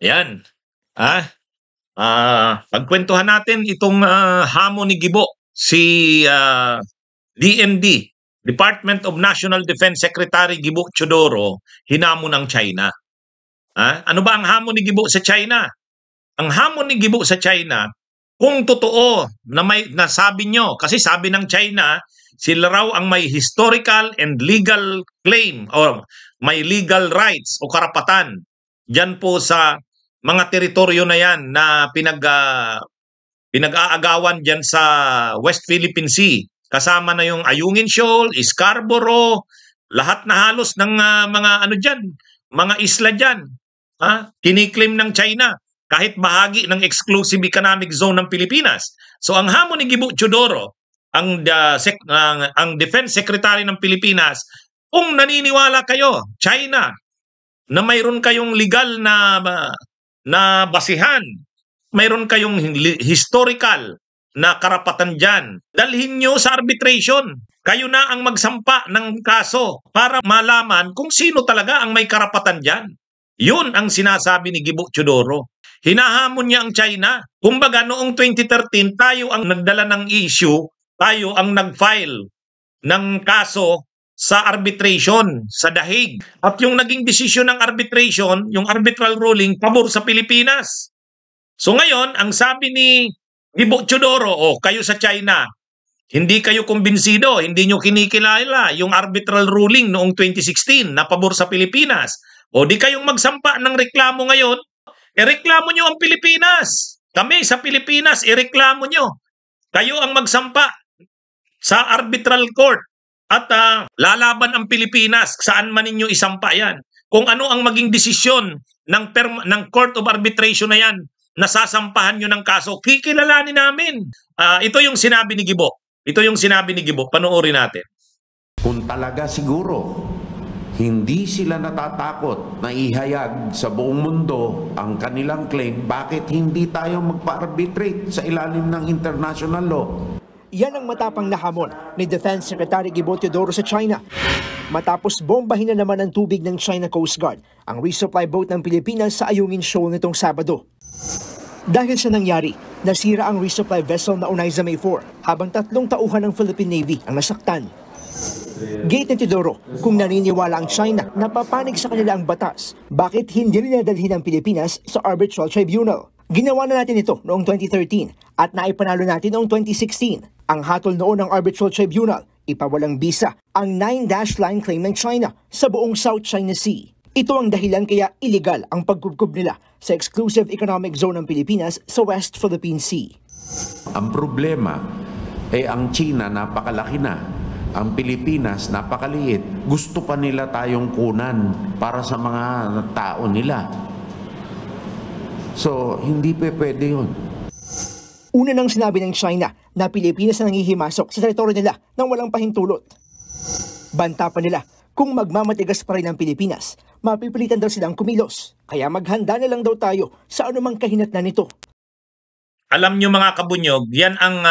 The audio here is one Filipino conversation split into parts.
Ayan. Ah, pagkwentuhan natin itong hamon ni Gibo, si DND, Department of National Defense Secretary Gibo Chodoro, hinamon ng China. Ano ba ang hamon ni Gibo sa China? Ang hamon ni Gibo sa China, kung totoo na may nasabi nyo, kasi sabi ng China, sila raw ang may historical and legal claim or may legal rights o karapatan diyan po sa mga teritoryo na yan na pinag-aagawan diyan sa West Philippine Sea. Kasama na yung Ayungin Shoal, Scarborough, lahat na halos ng mga ano diyan, mga isla diyan. Kiniklaim ng China kahit bahagi ng exclusive economic zone ng Pilipinas. So ang hamon ni Gibo Chodoro, ang Defense Secretary ng Pilipinas, kung naniniwala kayo, China, na mayroon kayong legal na basihan, mayroon kayong historical na karapatan dyan, dalhin nyo sa arbitration. Kayo na ang magsampa ng kaso para malaman kung sino talaga ang may karapatan dyan. Yun ang sinasabi ni Gibo Chodoro. Hinahamon niya ang China. Kumbaga noong 2013, tayo ang nagdala ng issue, tayo ang nag-file ng kaso sa arbitration sa The Hague. At yung naging desisyon ng arbitration, yung arbitral ruling, pabor sa Pilipinas. So ngayon, ang sabi ni Gibo Chodoro, kayo sa China, hindi kayo kumbinsido, hindi nyo kinikilala yung arbitral ruling noong 2016 na pabor sa Pilipinas. O di kayong magsampa ng reklamo ngayon, reklamo nyo ang Pilipinas. Kami sa Pilipinas, reklamo nyo. Kayo ang magsampa sa arbitral court at lalaban ang Pilipinas. Saan man ninyo isampa yan. Kung ano ang maging desisyon ng Court of Arbitration na yan, nasasampahan nyo ng kaso, kikilalanin namin. Ito yung sinabi ni Gibo. Ito yung sinabi ni Gibo. Panoorin natin. Kung talaga siguro hindi sila natatakot na ihayag sa buong mundo ang kanilang claim, bakit hindi tayo magpa-arbitrate sa ilalim ng international law? Yan ang matapang na hamon ni Defense Secretary Gibo Chodoro sa China. Matapos bombahin na naman ang tubig ng China Coast Guard ang resupply boat ng Pilipinas sa Ayungin Shoal nitong Sabado. Dahil sa nangyari, nasira ang resupply vessel na Onaiza May 4 habang 3 tauhan ng Philippine Navy ang nasaktan. Gate ni Chodoro, kung naniniwala ang China na papanig sa kanila ang batas, bakit hindi nila dalhin ang Pilipinas sa Arbitral Tribunal? Ginawa na natin ito noong 2013 at naipanalo natin noong 2016. Ang hatol noon ng Arbitral Tribunal, ipawalang bisa ang 9-dash line claim ng China sa buong South China Sea. Ito ang dahilan kaya illegal ang pagkubkob nila sa exclusive economic zone ng Pilipinas sa West Philippine Sea. Ang problema ang China napakalaki na. Ang Pilipinas napakaliit. Gusto pa nila tayong kunan para sa mga tao nila. So, hindi pwede yun. Una nang sinabi ng China na Pilipinas na nangihimasok sa teritoryo nila nang walang pahintulot. Banta pa nila, kung magmamatigas pa rin ang Pilipinas, mapipilitan daw silang kumilos. Kaya maghanda na lang daw tayo sa anumang kahinatnan nito. Alam nyo mga kabunyog, yan ang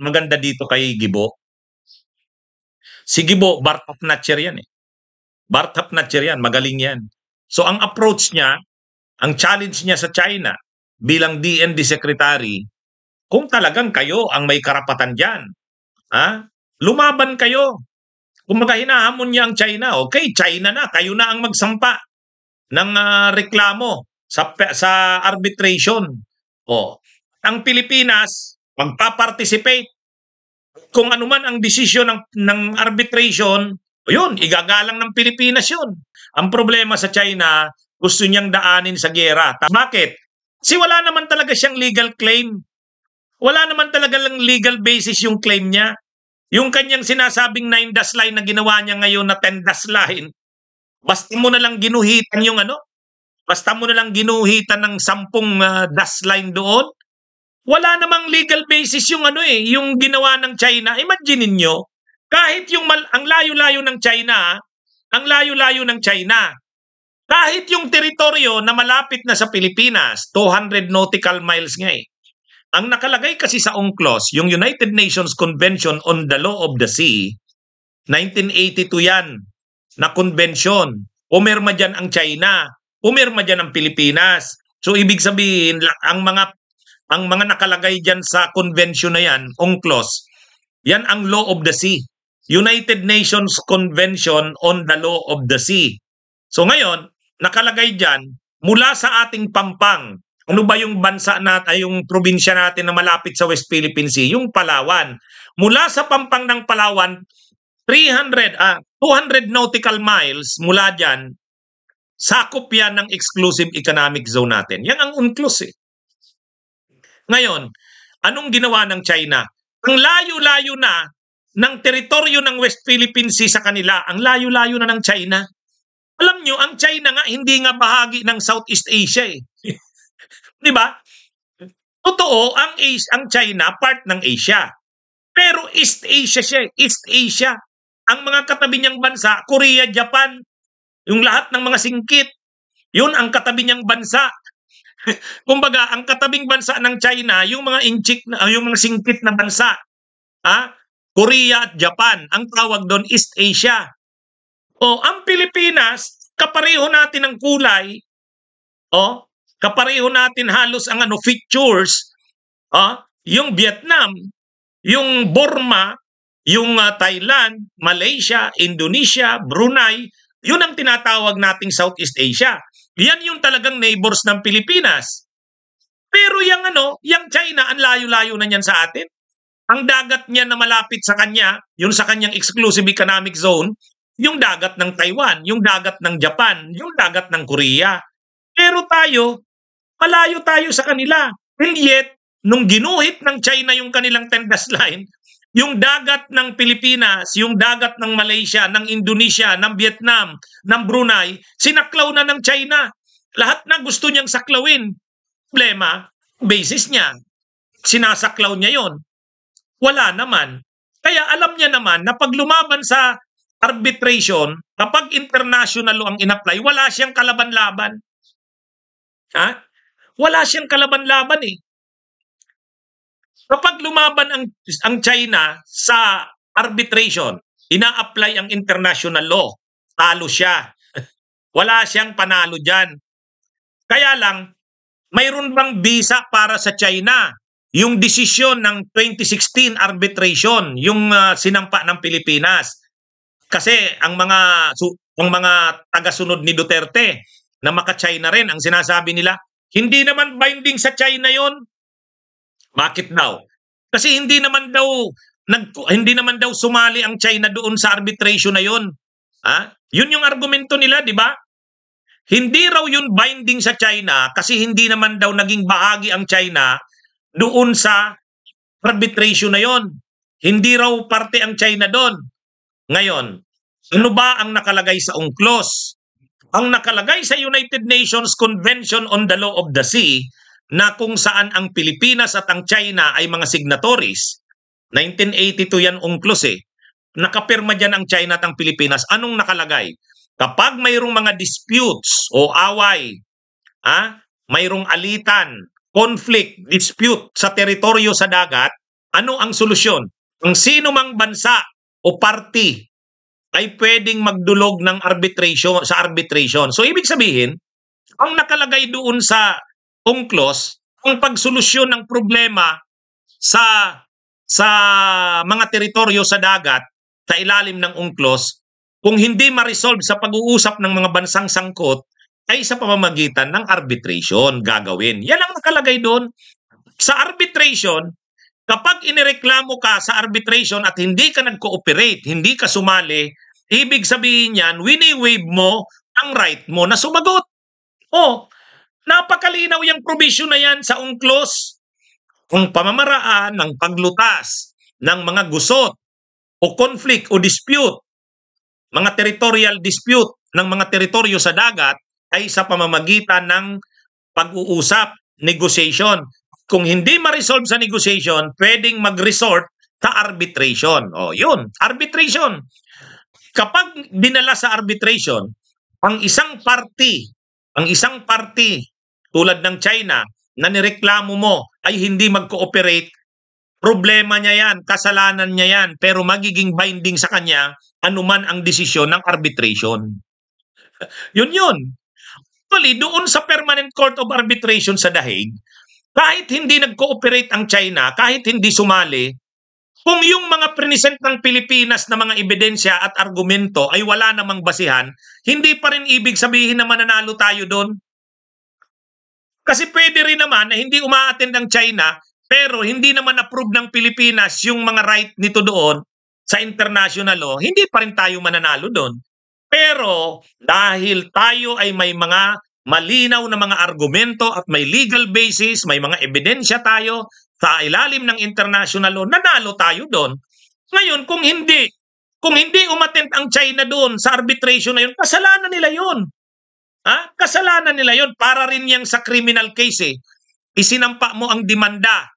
maganda dito kay Gibo. Si Gibo, Bartop Natcher yan eh. Bartop Natcher yan, magaling yan. So ang approach niya, ang challenge niya sa China bilang DND Secretary, kung talagang kayo ang may karapatan dyan, lumaban kayo. Kung hinahamon niya ang China, okay, China na, kayo na ang magsampa ng reklamo sa arbitration. Ang Pilipinas, magpa-participate. Kung ano man ang desisyon ng arbitration, yun, igagalang ng Pilipinas yun. Ang problema sa China, gusto niyang daanin sa gera. Bakit? Kasi wala naman talaga siyang legal claim. Wala naman talaga lang legal basis yung claim niya. Yung kanyang sinasabing 9-dash line na ginawa niya ngayon na 10-dash line, basta mo na lang ginuhitan yung basta mo na lang ginuhitan ng 10 dash line doon, wala namang legal basis yung yung ginawa ng China. Imagine niyo, kahit ang layo-layo ng China, kahit yung teritoryo na malapit na sa Pilipinas, 200 nautical miles nga eh. Ang nakalagay kasi sa UNCLOS, yung United Nations Convention on the Law of the Sea, 1982 yan na convention. Pumirma dyan ang China, pumirma dyan ang Pilipinas. So ibig sabihin, ang mga nakalagay dyan sa convention na yan, UNCLOS, yan ang law of the sea. United Nations Convention on the Law of the Sea. So ngayon, nakalagay dyan, mula sa ating pampang, ano ba yung bansa natin, yung probinsya natin na malapit sa West Philippine Sea? Yung Palawan. Mula sa pampang ng Palawan, 200 nautical miles mula dyan, sakop yan ng exclusive economic zone natin. Yan ang UNCLOS eh. Ngayon, anong ginawa ng China? Ang layo-layo na ng teritoryo ng West Philippine Sea sa kanila, ang layo-layo na ng China. Alam nyo, ang China nga, hindi nga bahagi ng Southeast Asia eh. Di ba? Totoo, ang China, part ng Asia. Pero East Asia siya, East Asia. Ang mga katabi niyang bansa, Korea, Japan, yung lahat ng mga singkit, yun ang katabi niyang bansa. Kumbaga, ang katabing bansa ng China, yung mga yung mga singkit na bansa, Korea at Japan, ang tawag doon East Asia. O, ang Pilipinas, kapareho natin ang kulay, kapareho natin halos ang features, yung Vietnam, yung Burma, yung Thailand, Malaysia, Indonesia, Brunei, yun ang tinatawag nating Southeast Asia. Yan yung talagang neighbors ng Pilipinas. Pero yung China, ang layo-layo na niyan sa atin. Ang dagat niya na malapit sa kanya, yun sa kanyang exclusive economic zone, yung dagat ng Taiwan, yung dagat ng Japan, yung dagat ng Korea. Pero tayo, malayo tayo sa kanila. And yet, nung ginuhit ng China yung kanilang Tendas Line, yung dagat ng Pilipinas, yung dagat ng Malaysia, ng Indonesia, ng Vietnam, ng Brunei, sinaklaw na ng China. Lahat na gusto niyang saklawin. Problema, basis niya. Sinasaklaw niya yon. Wala naman. Kaya alam niya naman na pag lumaban sa arbitration, kapag international law ang in-apply, wala siyang kalaban-laban. Wala siyang kalaban-laban eh. Kapag lumaban ang China sa arbitration, ina-apply ang international law, talo siya. Wala siyang panalo dyan. Kaya lang, mayroon bang visa para sa China? Yung desisyon ng 2016 arbitration, yung sinampa ng Pilipinas. Kasi ang mga tagasunod ni Duterte na maka-China rin, ang sinasabi nila, hindi naman binding sa China yon. Bakit daw? Kasi hindi naman daw sumali ang China doon sa arbitration na yon. Yun yung argumento nila, di ba? Hindi raw yun binding sa China kasi hindi naman daw naging bahagi ang China doon sa arbitration na yon. Hindi raw parte ang China doon. Ngayon, ano ba ang nakalagay sa UNCLOS? Ang nakalagay sa United Nations Convention on the Law of the Sea, na kung saan ang Pilipinas at ang China ay mga signatories, 1982 yan UNCLOS eh. Nakapirma dyan ang China at ang Pilipinas. Anong nakalagay? Kapag mayroong mga disputes o away, mayroong alitan, conflict, dispute sa teritoryo sa dagat, ano ang solusyon? Ang sino mang bansa o party ay pwedeng magdulog ng arbitration. So ibig sabihin, ang nakalagay doon sa UNCLOS, ang pagsolusyon ng problema sa mga teritoryo sa dagat sa ilalim ng UNCLOS, kung hindi ma-resolve sa pag-uusap ng mga bansang sangkot, ay sa pamamagitan ng arbitration gagawin. Yan ang nakalagay doon. Sa arbitration, kapag inireklamo ka sa arbitration at hindi ka nag-cooperate, hindi ka sumali, ibig sabihin yan, wini-waive mo ang right mo na sumagot. Napakalinaw yung provision na yan sa UNCLOS. Ang pamamaraan ng paglutas ng mga gusot o conflict o dispute, mga territorial dispute ng mga teritoryo sa dagat ay sa pamamagitan ng pag-uusap, negotiation. Kung hindi ma-resolve sa negotiation, pwedeng mag-resort sa arbitration. Yun, arbitration. Kapag dinala sa arbitration, ang isang party tulad ng China na nireklamo mo ay hindi mag-cooperate, problema niya yan, kasalanan niya yan, pero magiging binding sa kanya anuman ang desisyon ng arbitration. Yun. Actually, doon sa Permanent Court of Arbitration sa The Hague, kahit hindi nag-cooperate ang China, kahit hindi sumali, kung yung mga present ng Pilipinas na mga ebidensya at argumento ay wala namang basihan, hindi pa rin ibig sabihin na mananalo tayo doon. Kasi pwede rin naman na hindi uma-attend ang China, pero hindi naman approve ng Pilipinas yung mga right nito doon sa international law, hindi pa rin tayo mananalo doon. Pero dahil tayo ay may mga malinaw na mga argumento at may legal basis, may mga ebidensya tayo sa ilalim ng international law, nanalo tayo doon. Ngayon, kung hindi umattend ang China doon sa arbitration na yun, kasalanan nila yun. Kasalanan nila yun. Para rin yang sa criminal case eh. Isinampa mo ang demanda.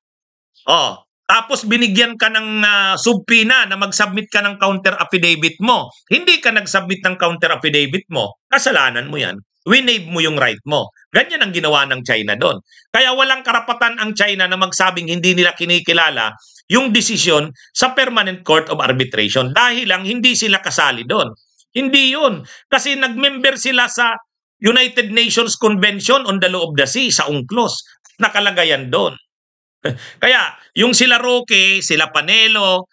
Tapos binigyan ka ng subpoena na mag-submit ka ng counter affidavit mo. Hindi ka nag-submit ng counter affidavit mo. Kasalanan mo yan. Winave mo yung right mo. Ganyan ang ginawa ng China doon. Kaya walang karapatan ang China na magsabing hindi nila kinikilala yung desisyon sa Permanent Court of Arbitration dahil lang hindi sila kasali doon. Hindi yun. Kasi nag-member sila sa United Nations Convention on the Law of the Sea sa UNCLOS. Nakalagayan doon. Kaya yung sila Roque, sila Panelo,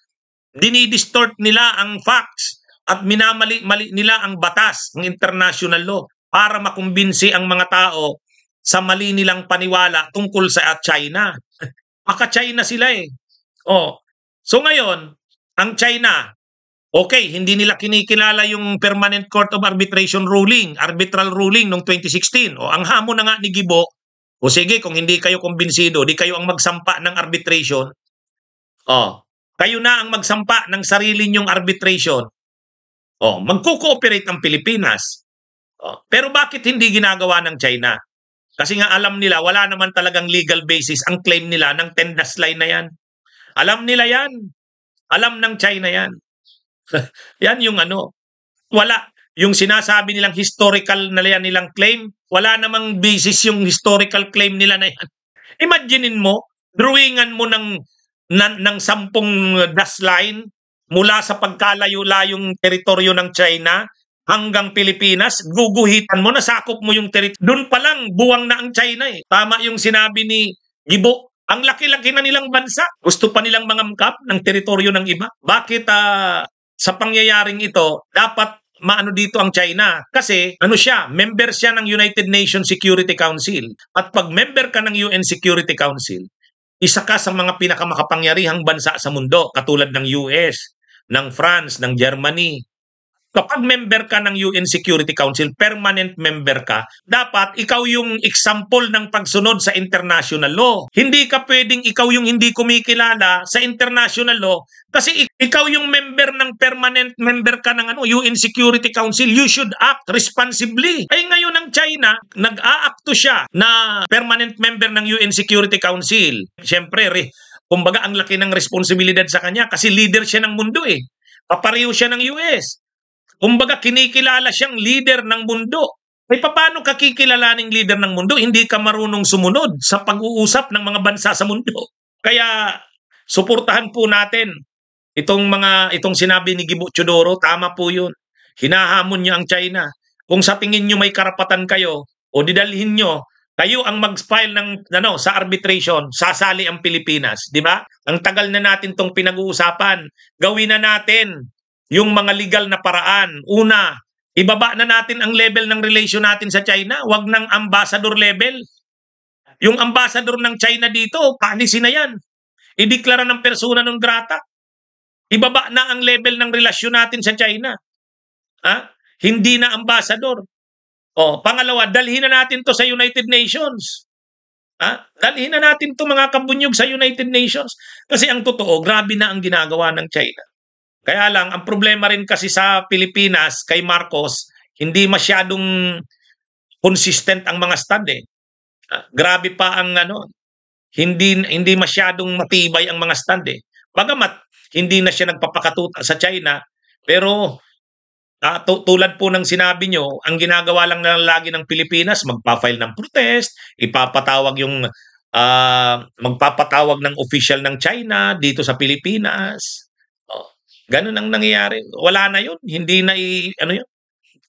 dinidistort nila ang facts at minamali-mali nila ang batas ng international law para makumbinsi ang mga tao sa mali nilang paniwala tungkol sa China. China sila eh. So ngayon, ang China, okay, hindi nila kinikilala yung Permanent Court of Arbitration ruling, arbitral ruling noong 2016. Ang hamon na nga ni Gibo, sige, kung hindi kayo kumbinsido, di kayo ang magsampa ng arbitration. Kayo na ang magsampa ng sarili nyong arbitration. Magko-cooperate ang Pilipinas. Pero bakit hindi ginagawa ng China? Kasi nga alam nila, wala naman talagang legal basis ang claim nila ng 10-dash line na yan. Alam nila yan. Alam ng China yan. Yan yung wala. Yung sinasabi nilang historical na yan nilang claim, wala namang basis yung historical claim nila na yan. Imaginein mo, drawingan mo ng 10 dash line mula sa pagkalayo-layong teritoryo ng China hanggang Pilipinas, guguhitan mo, nasakop mo yung teritoryo. Doon pa lang, buwang na ang China eh. Tama yung sinabi ni Gibo, ang laki-laki na nilang bansa. Gusto pa nilang mangamkap ng teritoryo ng iba. Bakit sa pangyayaring ito, dapat maano dito ang China? Kasi member siya ng United Nations Security Council. At pag member ka ng UN Security Council, isa ka sa mga pinakamakapangyarihang bansa sa mundo, katulad ng US, ng France, ng Germany. Kapag member ka ng UN Security Council, permanent member ka, dapat ikaw yung example ng pagsunod sa international law. Hindi ka pwedeng ikaw yung hindi kumikilala sa international law kasi ikaw yung member ng permanent member ka ng UN Security Council. You should act responsibly. Ay ngayon ang China, nag-aakto siya na permanent member ng UN Security Council. Siyempre, kumbaga ang laki ng responsibilidad sa kanya kasi leader siya ng mundo eh. Papareho siya ng US. Kumbaga, kinikilala siyang leader ng mundo. Paano ka kikilalaning leader ng mundo? Hindi ka marunong sumunod sa pag-uusap ng mga bansa sa mundo. Kaya, suportahan po natin itong sinabi ni Gibo Teodoro. Tama po yun. Hinahamon niyo ang China. Kung sa tingin niyo may karapatan kayo, o didalhin niyo, kayo ang mag-file ng sa arbitration, sasali ang Pilipinas. Di ba? Ang tagal na natin itong pinag-uusapan. Gawin na natin yung mga legal na paraan. Una, ibaba na natin ang level ng relation natin sa China. Huwag ng ambassador level. Yung ambassador ng China dito, paalisin na yan. Ideklara ng persona non grata. Ibaba na ang level ng relasyon natin sa China. Hindi na ambassador. Pangalawa, dalhin na natin to sa United Nations. Dalhin na natin to mga kabunyog sa United Nations. Kasi ang totoo, grabe na ang ginagawa ng China. Kaya lang, ang problema rin kasi sa Pilipinas, kay Marcos, hindi masyadong consistent ang mga stand eh. Grabe pa ang hindi masyadong matibay ang mga stand eh. Bagamat, hindi na siya nagpapakatuta sa China, pero tulad po ng sinabi nyo, ang ginagawa lang na lagi ng Pilipinas, magpa-file ng protest, magpapatawag ng official ng China dito sa Pilipinas. Ganun ang nangyayari. Wala na yun. Hindi na yun.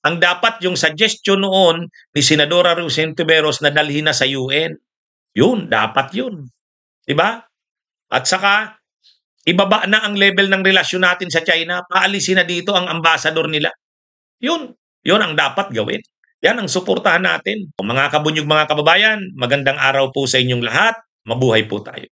ang dapat yung suggestion noon ni Senadora Rosentiveros na dalhin na sa UN. Yun, dapat yun. Diba? At saka, ibaba na ang level ng relasyon natin sa China, paalisin na dito ang ambassador nila. Yun ang dapat gawin. Yan ang suportahan natin. Mga kabunyog, mga kababayan, magandang araw po sa inyong lahat. Mabuhay po tayo.